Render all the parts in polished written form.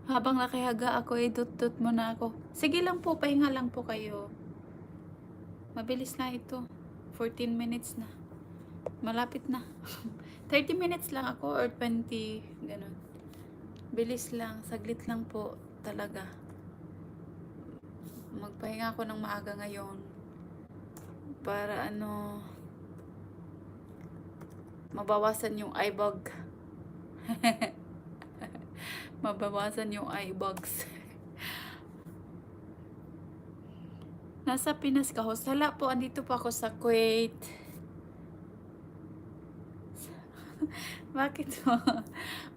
Habang nakahiga ako, idut-dut mo na ako. Sige lang po, pahinga lang po kayo. Mabilis na ito. 14 minutes na. Malapit na. 30 minutes lang ako or 20, ganun. Bilis lang, saglit lang po talaga. Magpahinga ako ng maaga ngayon. Para mabawasan yung eye bug. Mabawasan yung eye bugs. Nasa Pinas ka, host? Hala po, andito po ako sa Kuwait. Bakit po?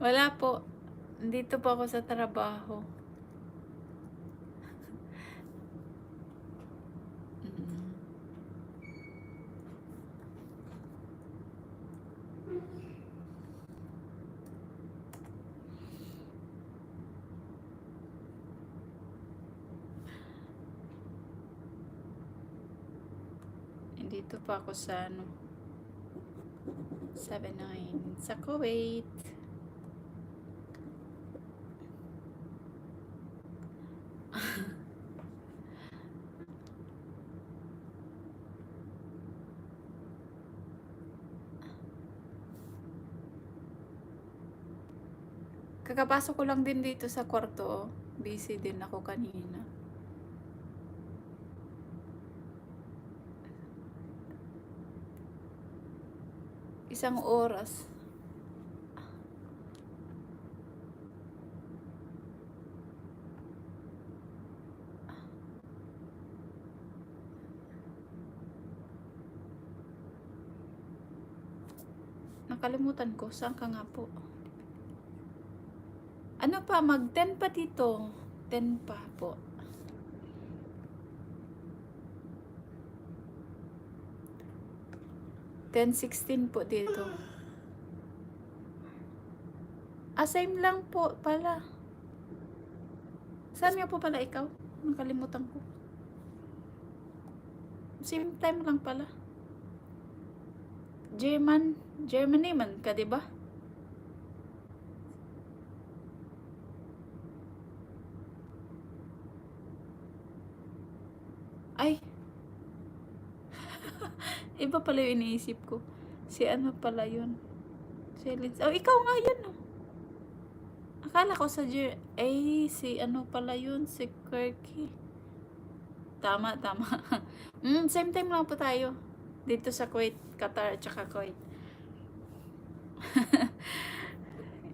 Wala po. Andito po ako sa trabaho. Dito pa ako sa 79 sa Kuwait. Kakapasok ko lang din dito sa kwarto. Busy din ako kanina. Isang oras. Nakalimutan ko. Saan ka nga po? Ano pa? Mag-10 pa dito. 10 pa po. $10:16 po dito. Same lang po pala. Saan nga po pala ikaw? Nakalimutan ko. Same time lang pala. Germany man ka, diba? Ay. Iba pala yung iniisip ko. Si ano pala yun? Si Liz. Oh, ikaw nga yun. Oh. Akala ko sa si ano pala yun? Si Kirky. Tama. Same time lang po tayo. Dito sa Kuwait, Qatar, at saka Kuwait.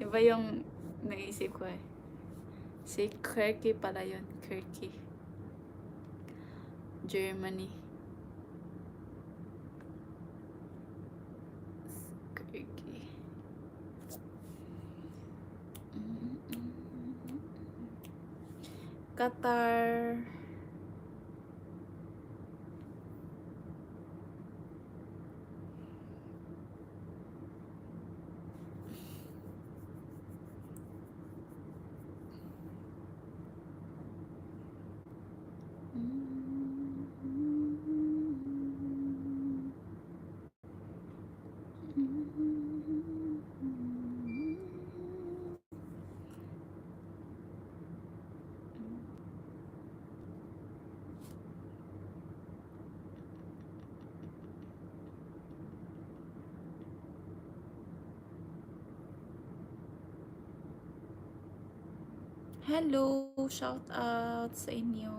Iba yung naisip ko eh. Si Kirky pala yun. Kirky. Germany. Kirky. Qatar. Hello, shout out sa inyo.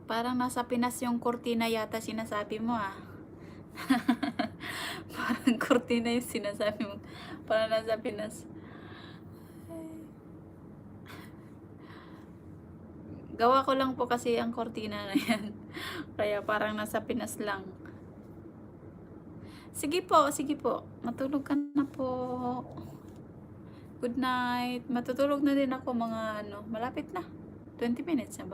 Parang nasa Pinas yung kurtina yata sinasabi mo ah. Parang kurtina yung sinasabi mo. Parang nasa Pinas. Gawa ko lang po kasi ang kurtina na yan. Kaya parang nasa Pinas lang. Sige po. Matulog ka na po. Good night. Matutulog na din ako mga malapit na. 20 minutes na ba?